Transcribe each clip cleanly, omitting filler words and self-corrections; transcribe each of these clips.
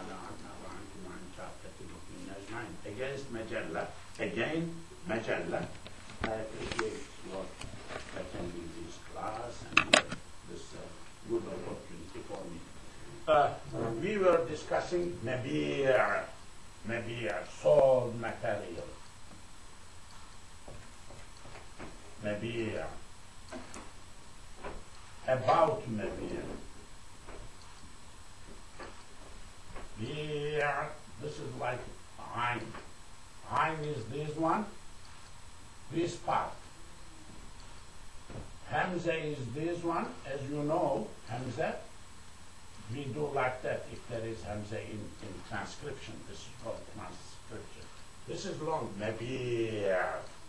تعالى عنها وعنكم وعن كافة المؤمنين أجمعين. Against mejelle, again mejelle. I appreciate your attending this class and this good opportunity for me. We were discussing mejelle, sold material. Mejelle. About mejelle. This is like Ein. Ein is this one, this part. Hamza is this one, as you know, Hamza. We do like that if there is Hamza in transcription. This is called transcription. This is long, maybe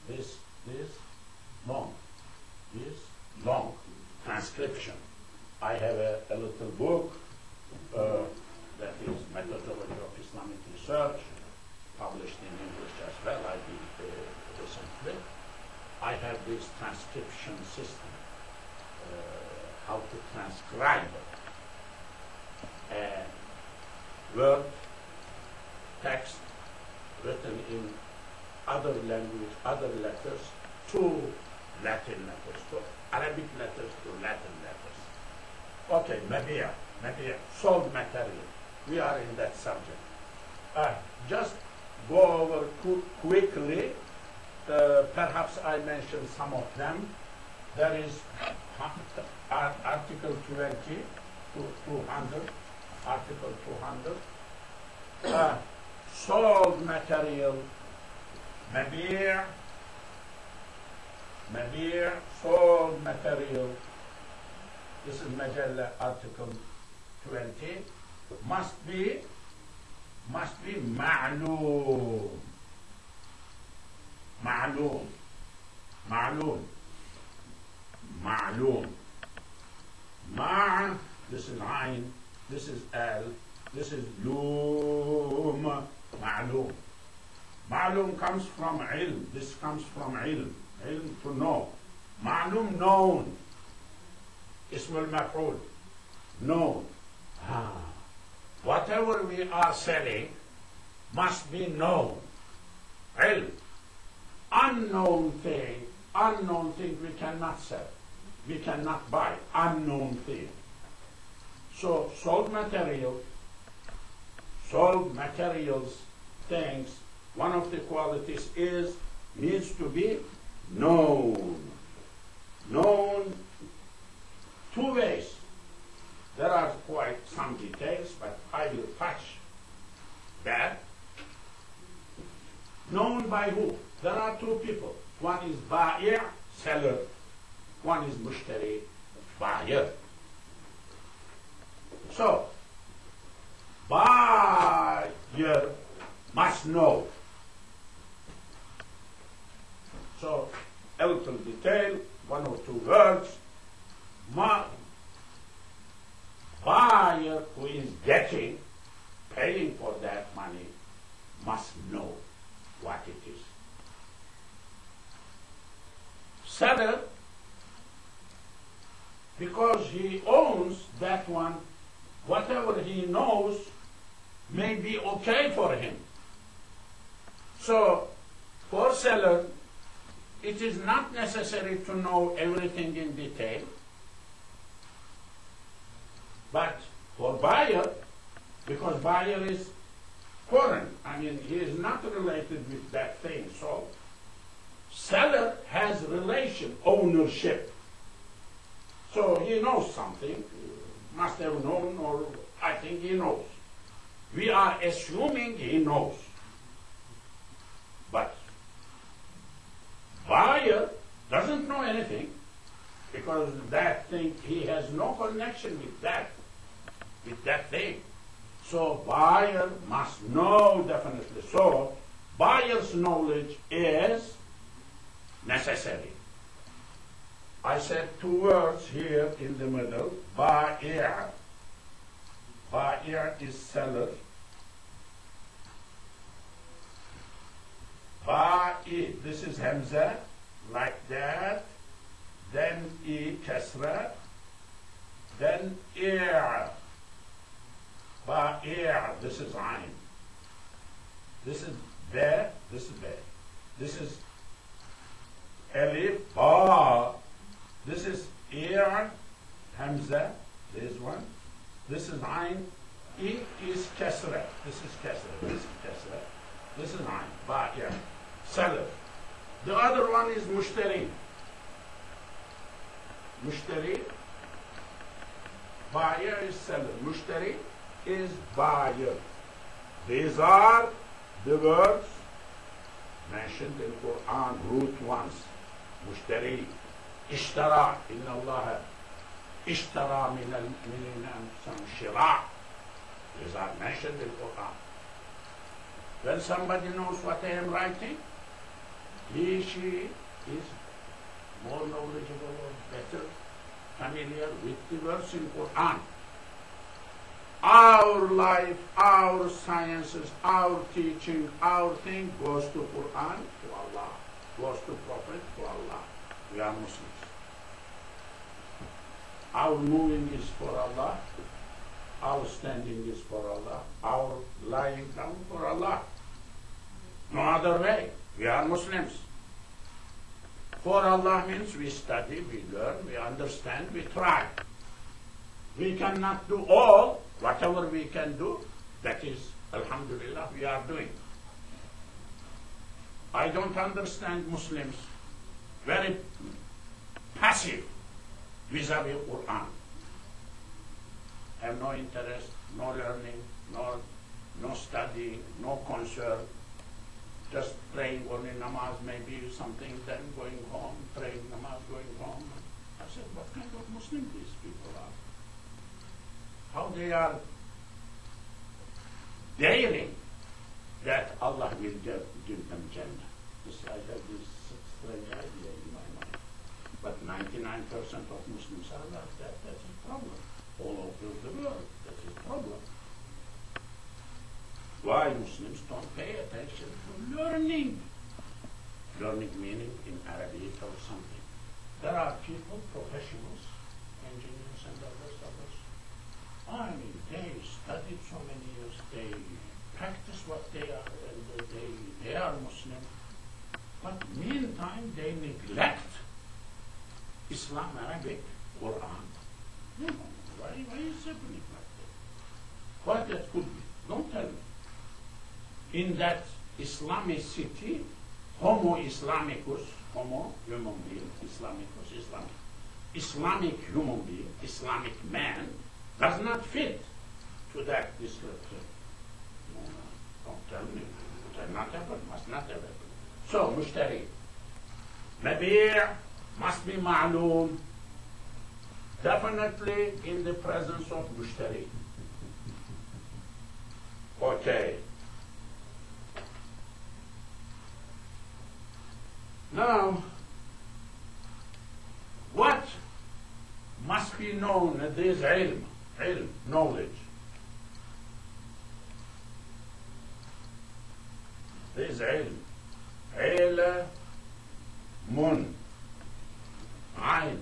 this long, this long transcription. I have a little book that is Methodology of Islamic Research, published in English as well, I did recently. I have this transcription system, how to transcribe word, text, written in other language, other letters, to Latin letters, to Arabic letters, to Latin letters. Okay, maybe sold material. We are in that subject. Just go over quickly. Perhaps I mentioned some of them. There is Article 20 to 200. Article 200. Sold material. Mabir, sold material. This is Mejelle Article 20. Must be ma'loom. Ma, this is Ain, this is Al, this is Loom, ma'loom. Ma'loom comes from ilm. This comes from ilm. Ilm, to know. Ma'loom, known. Ism al-maf'ul, known. Whatever we are selling must be known. Ilm. Unknown thing we cannot sell. We cannot buy. Unknown thing. So sold materials, things, one of the qualities needs to be known. Known two ways. There are quite some details, but I will touch that. Known by who? There are two people. One is buyer, seller. One is mushtari, buyer. So, buyer must know. So, a little detail, one or two words. Buyer who is paying for that money, must know what it is. Seller, because he owns that one, whatever he knows may be okay for him. So, for seller, it is not necessary to know everything in detail. But for buyer, because buyer is foreign, I mean, he is not related with that thing. So, seller has relation, ownership. So he knows something, must have known, or I think he knows. We are assuming he knows. But buyer doesn't know anything, because that thing, he has no connection with that thing. So buyer must know definitely. So buyer's knowledge is necessary. I said two words here in the middle. Buyer. Buyer is seller. Ba'i, this is Hamza, like that. Then E, Kasra. Then Ir. Ba-ir, this is ayn. This is be, this is be. This is alif, ba. This is ir, hamza, this one. This is ayn. I is kasra. This is kasra. This is kasra. This is ayn. Ba-ir. Salaf. The other one is mushtari. Mushtari. Buyer is seller. Mushtari is buyer. These are the words mentioned in Quran, root ones. Mushtari. Ishtara. Inna Allah. Ishtara min al-mu'minina shira. These are mentioned in Quran. When somebody knows what I am writing, he, she is more knowledgeable or better familiar with the words in Quran. Our life, our sciences, our teaching, our thing goes to Quran, to Allah, goes to Prophet, to Allah. We are Muslims. Our moving is for Allah, our standing is for Allah, our lying down for Allah. No other way. We are Muslims. For Allah means we study, we learn, we understand, we try. We cannot do all. Whatever we can do, that is, alhamdulillah, we are doing. I don't understand Muslims. Very passive vis-a-vis Quran. Have no interest, no learning, no studying, no concern. Just praying only namaz, maybe something, then going home, praying namaz, going home. I said, what kind of Muslim these people are? How they are daring that Allah will give them Jannah. I have this strange idea in my mind. But 99% of Muslims are like that. That's a problem. All over the world, that's a problem. Why Muslims don't pay attention to learning? Learning meaning in Arabic or something. There are people, professionals, engineers and others. I mean, they studied so many years, they practice what they are, and they are Muslim. But meantime, they neglect Islam, Arabic, Quran. No, why is happening like that? What that could be? Don't tell me. In that Islamic city, Homo Islamicus, Homo, human being, Islamicus, Islamic human being, Islamic man, does not fit to that description. No, don't tell me. It cannot happen, must not have happened. So, mushtari. Mabi' must be ma'loom. Definitely in the presence of mushtari. Okay. Now, what must be known as this ilm, knowledge? This ilm, mun, ayn,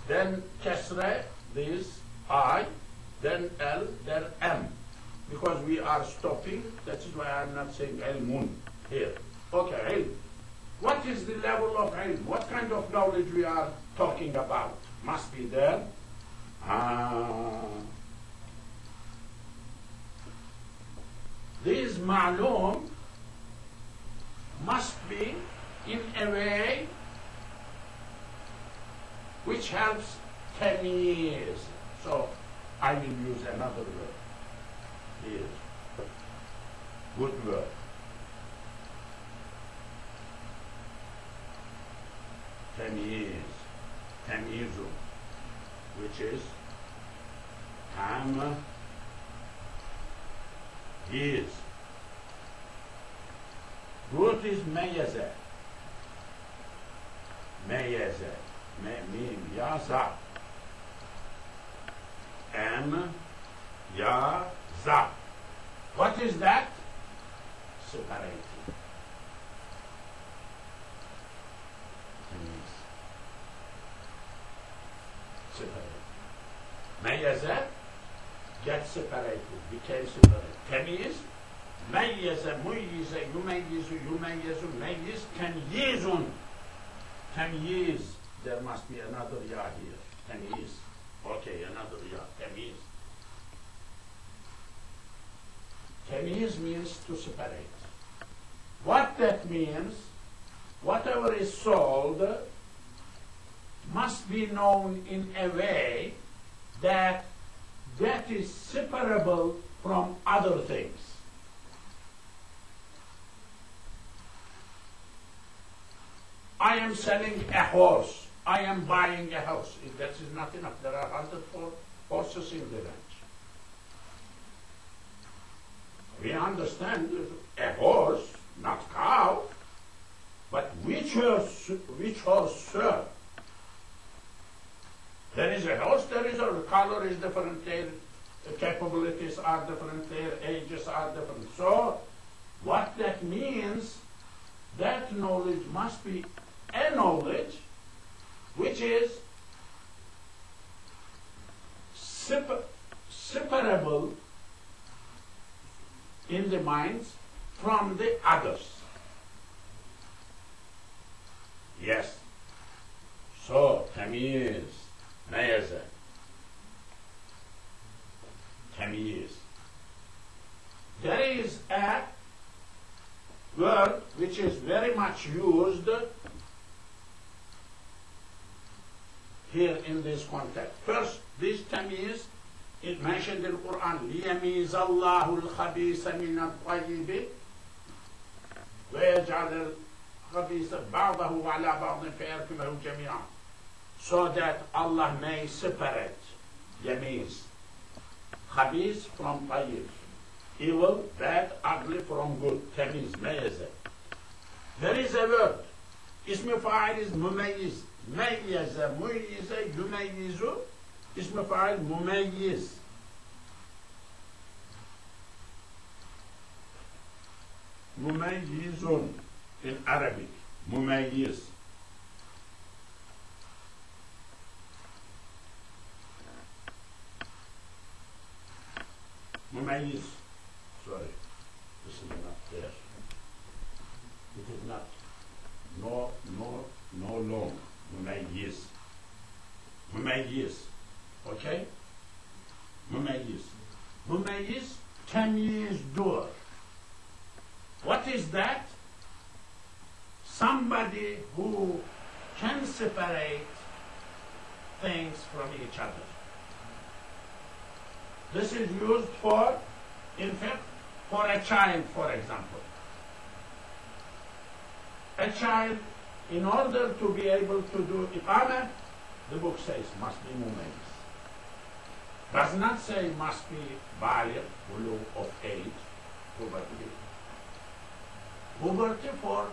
then kasra, this I, then L, then M. Because we are stopping, that is why I'm not saying ilmun here. Okay, ilm. What is the level of ilm? What kind of knowledge we are talking about? Must be there. This ma'lum must be in a way which helps tamyiz. So I will use another word here. Good word. Tamyizu, which is is. Root is meyaza. Mim, ya, za. Ya, za. What is that? Separating. Separate. Meyaza get separated, became separated. Temiz, meyyize, muyyize, yumeyyizu, yumeyyizu, meyyiz, temyizun. Temyiz. There must be another ya here. Temyiz. Okay, another ya. Temyiz. Temyiz means to separate. What that means, whatever is sold must be known in a way that is separable from other things. I am selling a horse. I am buying a house. If that is not enough, there are 100 horses in the ranch. We understand a horse, not cow, but which horse, sir? There is a horse, there is a color is different, their capabilities are different, their ages are different. So, what that means, that knowledge must be a knowledge which is separable in the minds from the others. Yes. So, tamyiz, mayaza, tamyiz. There is a word which is very much used here in this context. First, this tamyiz is mentioned in the Quran. لِيَمِيزَ اللَّهُ الْخَبِيثَ مِنَ الطَّيِّبِ وَيَجْعَلَ الْخَبِيثَ بَعْضَهُ عَلَى بَعْضٍ فَيَرْكُمَهُ جَمِيعًا. So that Allah may separate, yamiz, khabith from tayyib, evil, bad, ugly from good, tamiz, mayaza. There is a word, ism fa'il is mumayyiz, mayyaza, muyyiza, yumayyizu, ism fa'il mumayyiz. Mumayyizun in Arabic, mumayyiz. Mumayyiz, sorry, this is not there. It is not, no long, mumayyiz. Mumayyiz, okay? Mumayyiz. Mumayyiz, tamyiz dur. What is that? Somebody who can separate things from each other. This is used for, in fact, for a child, for example. A child, in order to be able to do iqamah, the book says must be mumayyiz. Does not say must be baligh, bulugh of age, puberty. Puberty for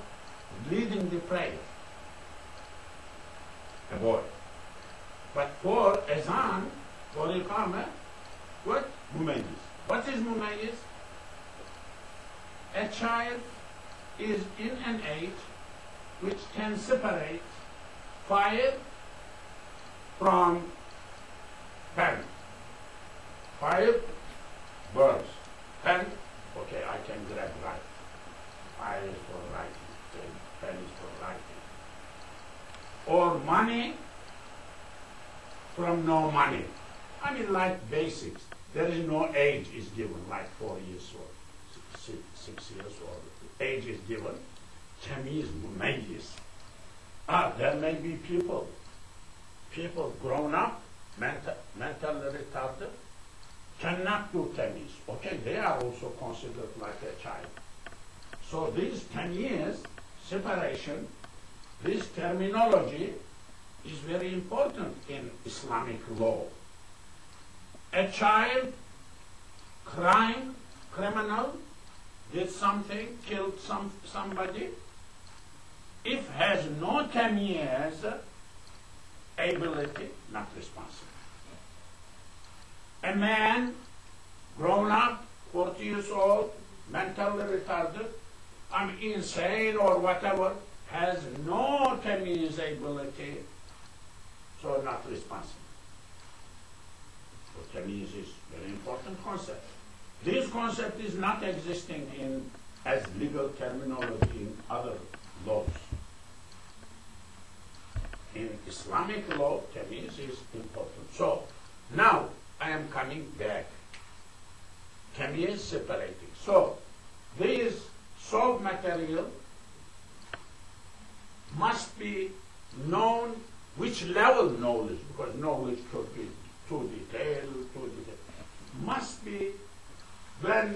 leading the prayer, a boy. But for azan, for iqamah, what? Mumayyiz. What is mumayyiz? A child is in an age which can separate fire from pen. Fire burns. Pen, okay, I can grab light. Fire is for writing. Pen is for writing. Or money from no money. I mean, like basics. There is no age is given, like 4 years or 6 years, or age is given. Tamyiz, mumayyiz. There may be people grown up, mentally retarded, cannot do tamyiz. Okay, they are also considered like a child. So this tamyiz, separation, this terminology is very important in Islamic law. A child, criminal, did something, killed somebody, if has no tamyiz ability, not responsible. A man, grown up, 40 years old, mentally retarded, insane or whatever, has no tamyiz ability, so not responsible. So tamyiz is very important concept. This concept is not existing in as legal terminology in other laws. In Islamic law, tamyiz is important. So now I am coming back. Tamyiz separating. So this solved material must be known, which level knowledge, because knowledge could be too detailed, must be when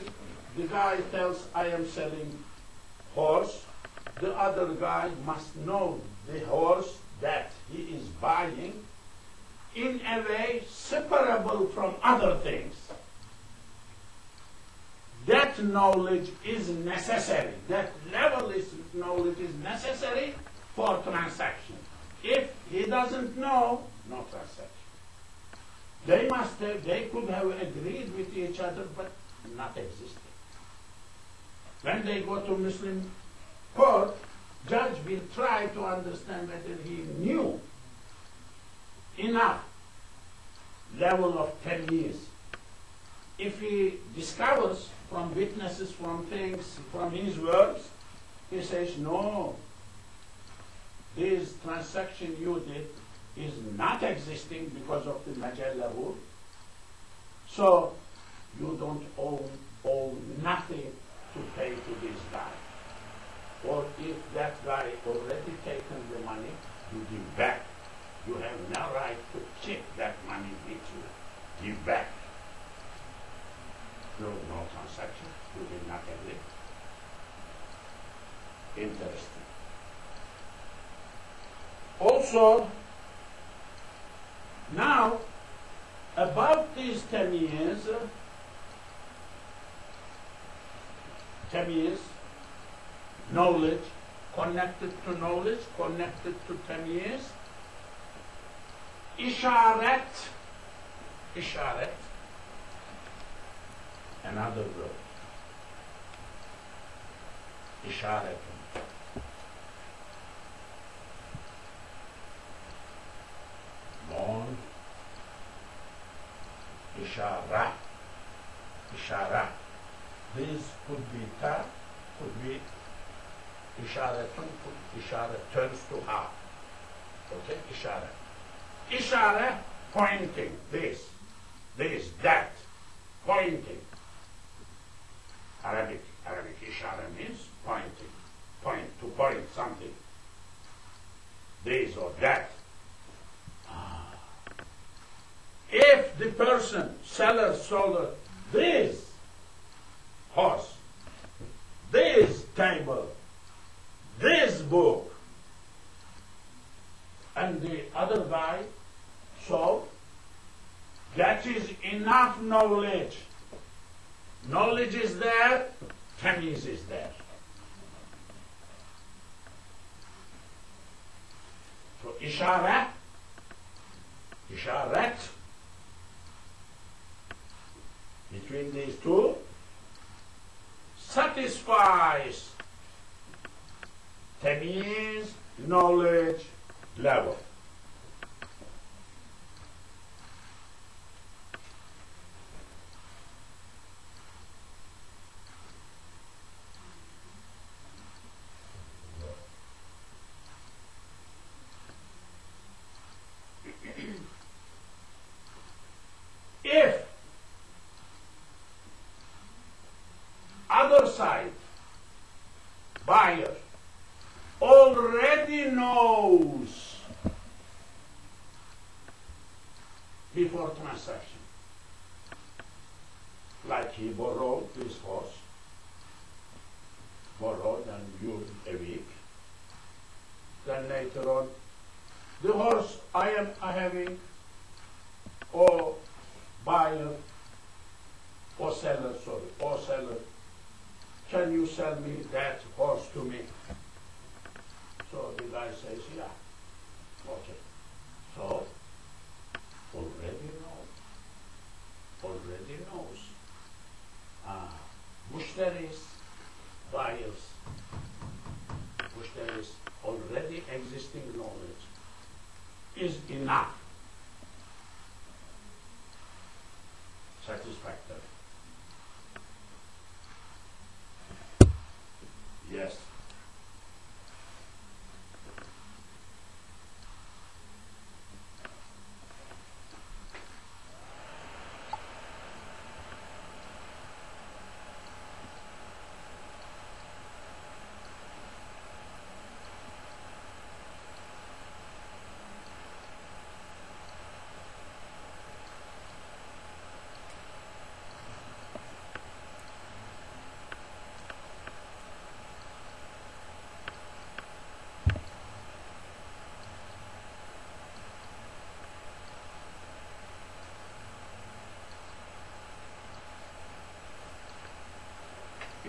the guy tells I am selling horse, the other guy must know the horse that he is buying in a way separable from other things. That knowledge is necessary. That level of knowledge is necessary for transaction. If he doesn't know, no transaction. They could have agreed with each other, but not existing. When they go to Muslim court, judge will try to understand whether he knew enough level of tamyiz. If he discovers from witnesses, from things, from his words, he says, no, this transaction you did is not existing because of the mejelle rule. So you don't owe nothing to pay to this guy. Or if that guy already taken the money, you give back. You have no right to keep that money with you. Give back. No transaction. You did not agree. Interesting. Also, now, about these tamyiz, knowledge, connected to knowledge, connected to tamyiz, isharet, another word, isharet. Mon, ishara. This could be ta, could be isharatun, ishara turns to ha. Okay, ishara. Ishara, pointing, this, that, pointing. Arabic ishara means pointing, to point something. This or that. If the person, seller, sold this horse, this table, this book, and the other guy sold, that is enough knowledge. Knowledge is there, tamyiz is there. So isharat, between these two, satisfies tamyiz knowledge level. If other side, buyer, already knows before transaction, like he borrowed this horse, and used a week, then later on, the horse I am having, or buyer, or seller, can you sell me that horse to me? So the guy says, yeah. Okay. So, already knows. Mushtaris, buyers, mushtaris, already existing knowledge is enough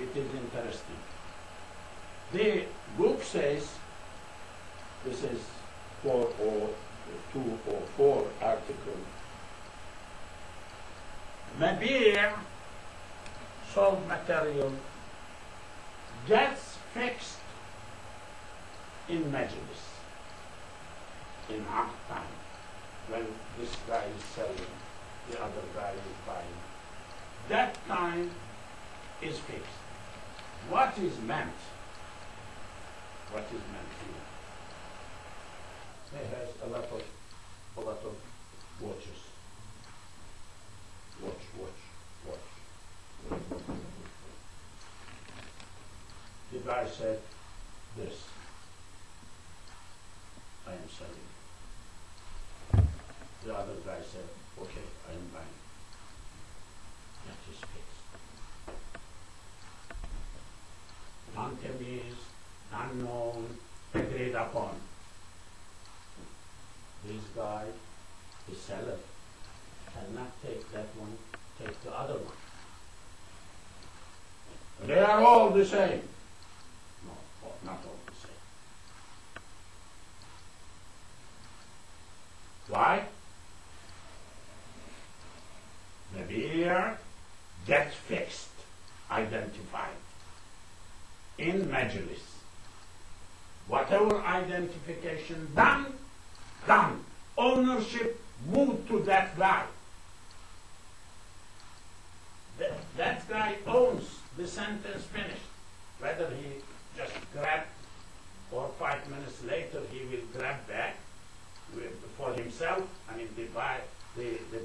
it is interesting. The book says, this is 40204 article, mebille, sold material, gets fixed in majlis, in half time, when this guy is selling, the other guy is buying. That time is fixed. What is meant? What is meant here? He has a lot of watches. Watch. The guy said, this, I am selling. The other guy said, okay, I am buying. That is fixed. Non-temiz, unknown, agreed upon. This guy, the seller, cannot take that one, take the other one. They are all the same. No, not all the same. Why? The beer gets fixed, identified in majlis. Whatever identification done. Ownership moved to that guy. That guy owns the sentence finished. Whether he just grabbed or 5 minutes later he will grab back for himself, I mean the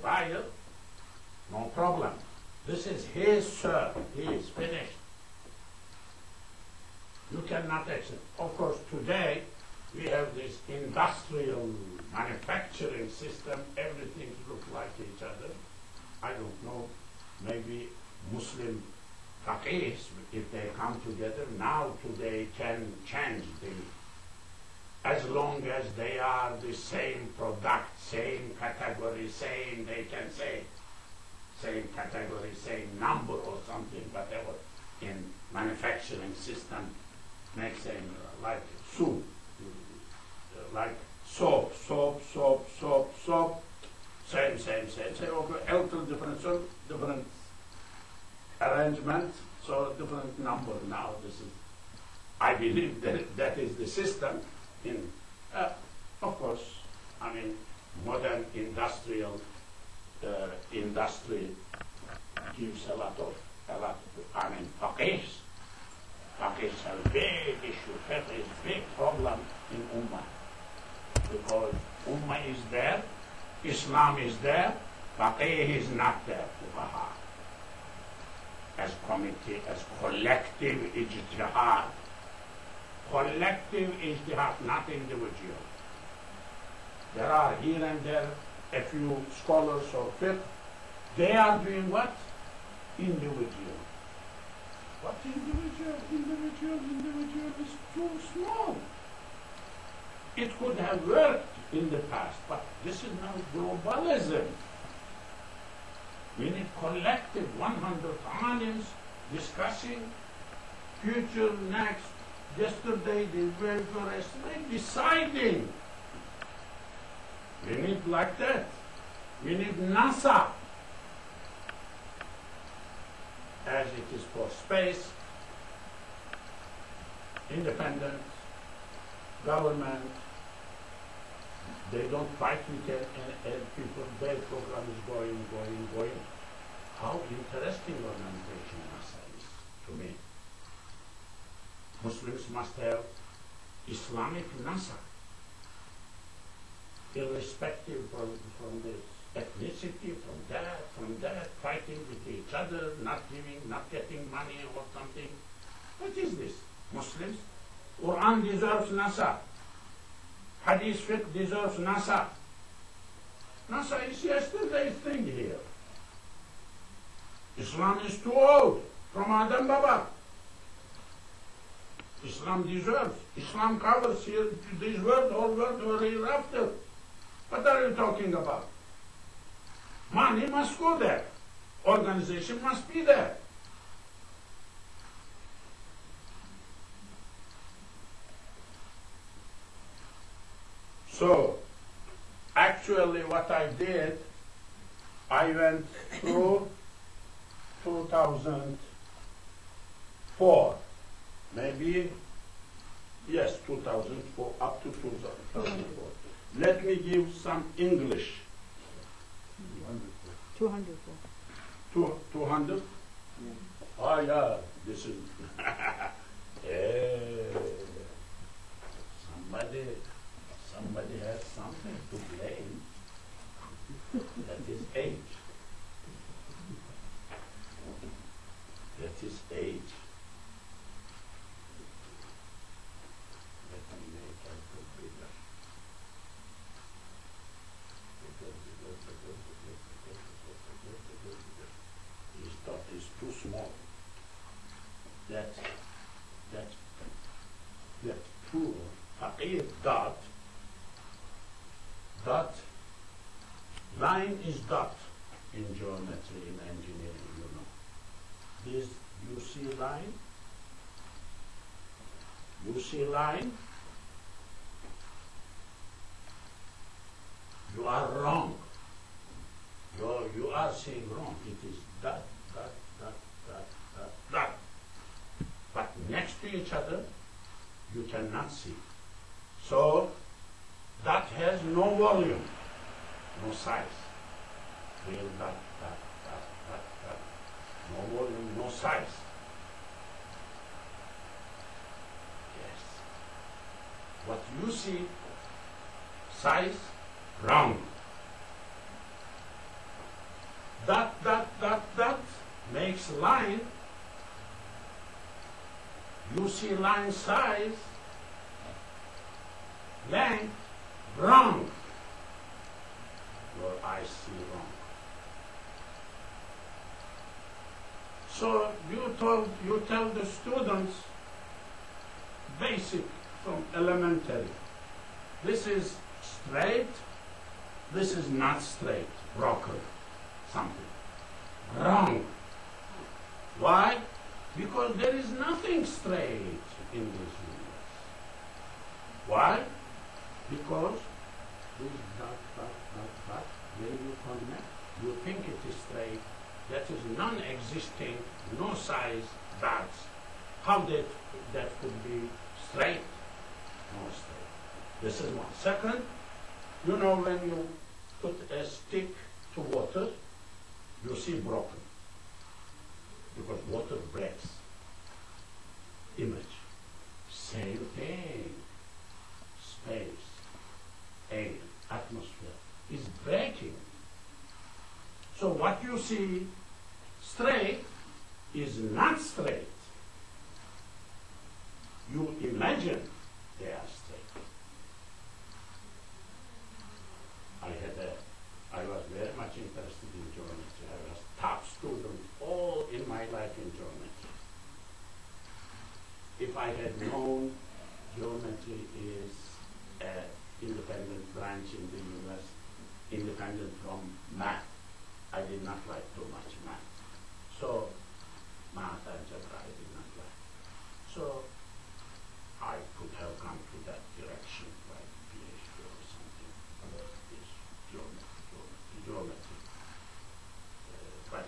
buyer, no problem. This is his, sir. He is finished. You cannot accept. Of course, today we have this industrial manufacturing system. Everything looks like each other. I don't know. Maybe Muslim faqihs, if they come together now, today can change as long as they are the same product, same category, same, they can say, same category, same number or something, whatever, in manufacturing system, make same, like soup, like soap, same, okay, different arrangement, so different number now. This is, I believe that is the system in, of course, I mean, modern industrial industry gives a lot of, I mean, faqihs have a big issue, fiqh is a big problem in Ummah, because Ummah is there, Islam is there, faqih is not there, fuqaha. As committee, as collective ijtihad. Collective ijtihad, not individual. There are here and there a few scholars of fiqh. They are doing what? Individual. What individual? Individual is too small. It could have worked in the past, but this is now globalism. We need collective 100 alims discussing future, next, yesterday, the welfare, yesterday, deciding. We need like that. We need NASA, as it is for space, independent, government. They don't fight with people, their program is going. How interesting organization NASA is to me. Muslims must have Islamic NASA, irrespective from the ethnicity, from that, fighting with each other, not getting money or something. What is this? Muslims? Quran deserves NASA. Hadith fiqh deserves NASA. NASA is yesterday's thing here. Islam is too old, from Adam Baba. Islam deserves. Islam covers here this world, whole world, or hereafter. What are you talking about? Money must go there. Organization must be there. So, actually what I did, I went through 2004, maybe, yes, 2004, up to 2004. Let me give some English. 200. 200? Oh yeah, this is, somebody has something to blame. That is age. That is age. Let me make it a little bigger. This dot is too small. That poor faqir dot, line is dot in geometry, in engineering, you know. This, you see line? You see line? You are wrong. You are saying wrong. It is dot, dot, dot, dot, dot, dot. But next to each other, you cannot see. So, that has no volume, no size. Real dot, dot, dot, dot, dot. No volume, no size. Yes. What you see, size, wrong. Dot, dot, dot, dot makes line. You see line size, length, wrong. Your eyes see wrong. So you tell the students basic from elementary. This is straight, this is not straight, broken, something. Wrong. Why? Because there is nothing straight in this universe. Why? Because this dot, dot, dot, dot, when you connect, you think it is straight. That is non-existing, no size dots. How that could be straight? No straight. This is one. Second, you know when you put a stick to water, you see broken. Because water breaks. Image. Same thing. Space, air, atmosphere is breaking. So what you see straight is not straight. You imagine they are straight. I was very much interested in geometry. I was top student all in my life in geometry. If I had known geometry is an independent branch in the US, independent from math, I did not like too much math. So, math, algebra, I did not like. So, I could have come to that direction, like PhD or something, about this geometry. But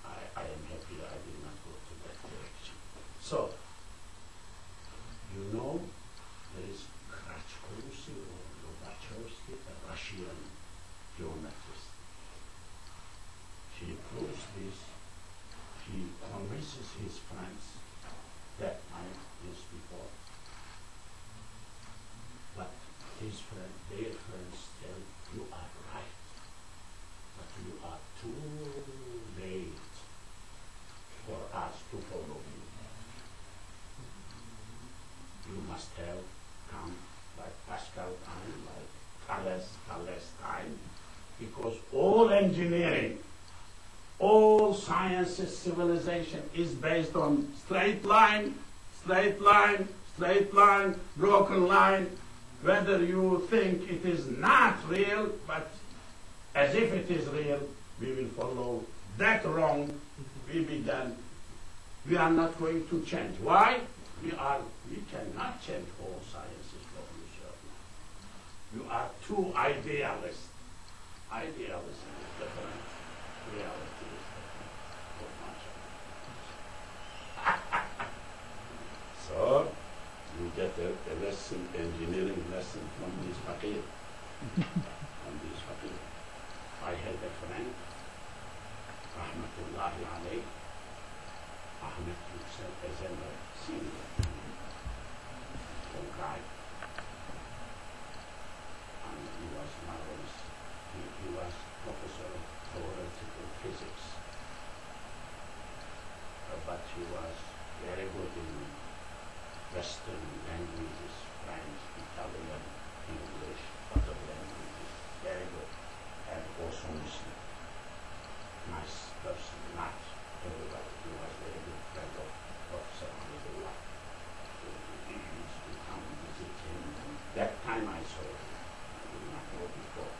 I am happy I did not go to that direction. So, you know, there is Krachkovsky or Lobachevsky, a Russian geometrist. He proves this. He convinces his friends that time is before. But his friend, their friends tell you are right, but you are too late for us to follow you. You must have come like Pascal time, like Thales time, because all engineering, all sciences, civilization is based on straight line, broken line, whether you think it is not real, but as if it is real, we will follow that wrong, we are not going to change. Why? We cannot change all sciences for yourself. You are too idealist. Idealism is different. Reality is different. So, you get a lesson, engineering lesson from this faqir. From this faqir. I had a friend, Rahmatullahi alayh, Ahmed Yusuf Ezember, senior, young guy. And he was marvelous. He was professor of theoretical physics. But he was very good in Western languages, French, Italian, English, other languages, very good. And also Muslim. Nice person, not everybody. He was a very good friend of Professor Hamidullah. So he used to come visit him. And that time I saw him. I did not know before.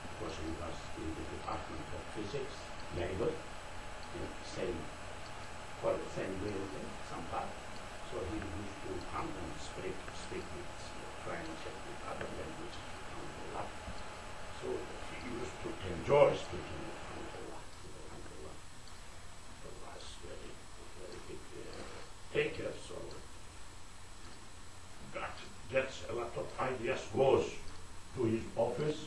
Because he was in the Department of Physics, very good. In the same building, some part. So he used to come and speak with French and with other languages. So he used to enjoy speaking with Hamdullah. He was very, very big taker, so gets a lot of ideas, goes to his office,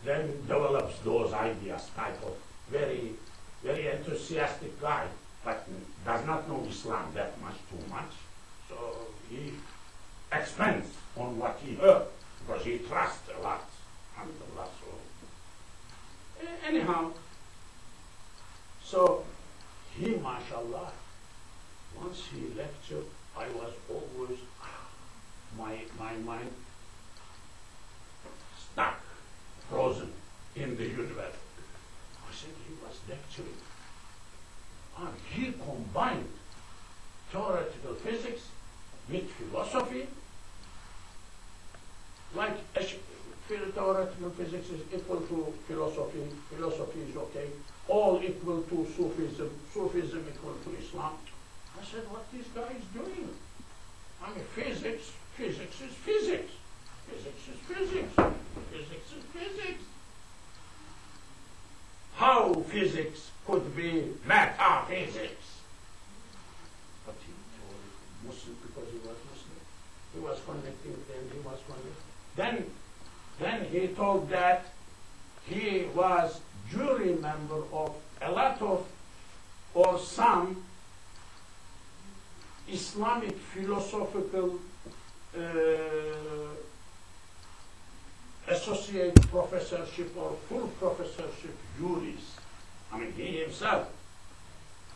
then develops those ideas, type of very, very enthusiastic guy, but does not know Islam that much, too much. So he expands on what he heard, because he trusts a lot. Alhamdulillah. So anyhow, so he, mashallah, once he lectured, I was always, my mind stuck, frozen in the universe. I said, he was lecturing. And he combined theoretical physics with philosophy, like theoretical physics is equal to philosophy, philosophy is okay, all equal to Sufism, Sufism equal to Islam. I said, what this guy is doing? I mean, physics is physics. Physics is physics. Physics is physics. How physics could be metaphysics? But he told Muslim because he was Muslim. He was connecting them, he was connecting. Then he told that he was jury member of a lot of, or some, Islamic philosophical associate professorship or full professorship juries. I mean, he himself.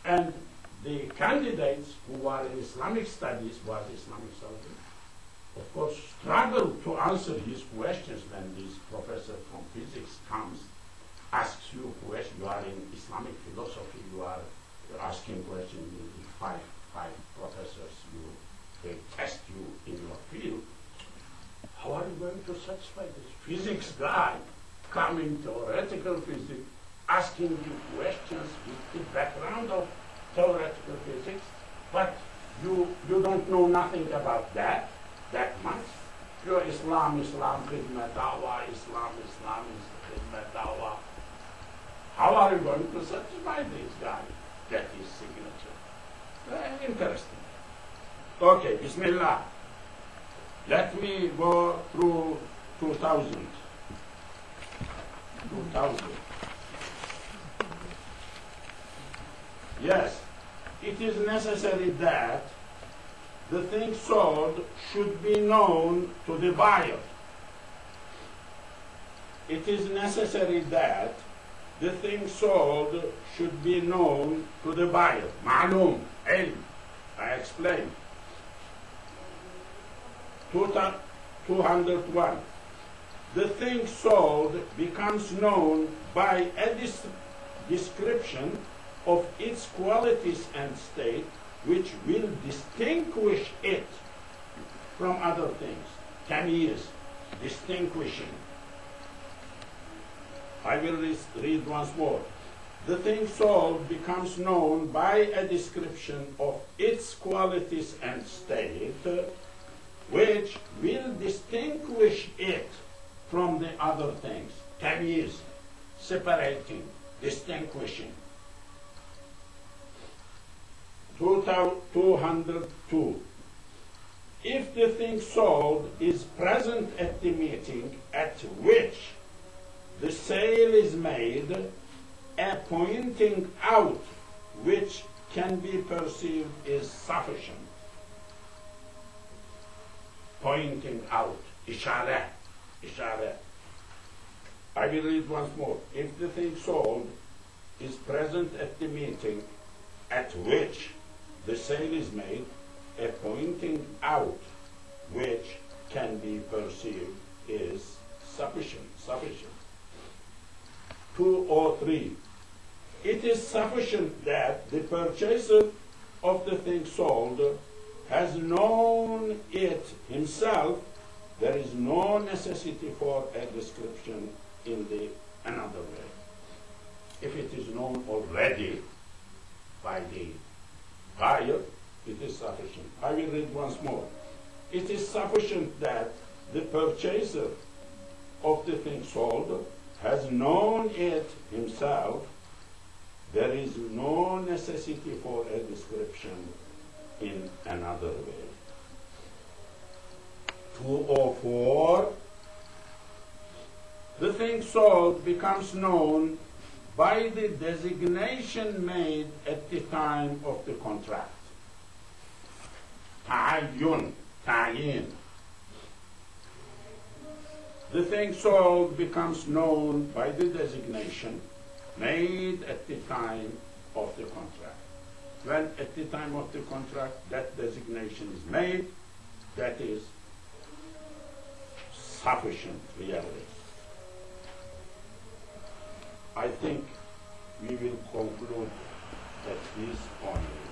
And the candidates who are in Islamic studies, of course, struggle to answer his questions when this professor from physics comes, asks you a question. You are in Islamic philosophy, you are asking questions, five professors, they test you in your field. How are you going to satisfy this physics guy coming theoretical physics, asking you questions with the background of theoretical physics, but you don't know nothing about that much? You're Islam, khidmat dawah, Islam, khidmat dawah. How are you going to satisfy this guy? Get his signature. Very interesting. Okay, Bismillah. Let me go through 2000. Yes, it is necessary that the thing sold should be known to the buyer. It is necessary that the thing sold should be known to the buyer. Ma'lum, ilm. I explained. 201. The thing sold becomes known by a description of its qualities and state, which will distinguish it from other things. Tamyiz, distinguishing. I will read once more. The thing sold becomes known by a description of its qualities and state, which will distinguish it from the other things. Tamyiz, separating, distinguishing. 202. If the thing sold is present at the meeting at which the sale is made, a pointing out which can be perceived is sufficient. Pointing out, ishare, ishare. I will read once more. If the thing sold is present at the meeting at which the sale is made, a pointing out which can be perceived is sufficient. 203. It is sufficient that the purchaser of the thing sold has known it himself. There is no necessity for a description in another way. If it is known already by the buyer, it is sufficient. I will read once more. It is sufficient that the purchaser of the thing sold has known it himself. There is no necessity for a description in another way. 204. The thing sold becomes known by the designation made at the time of the contract. Ta'ayyun, ta'yin. The thing sold becomes known by the designation made at the time of the contract. When at the time of the contract that designation is made, that is sufficient really. I think we will conclude at this point.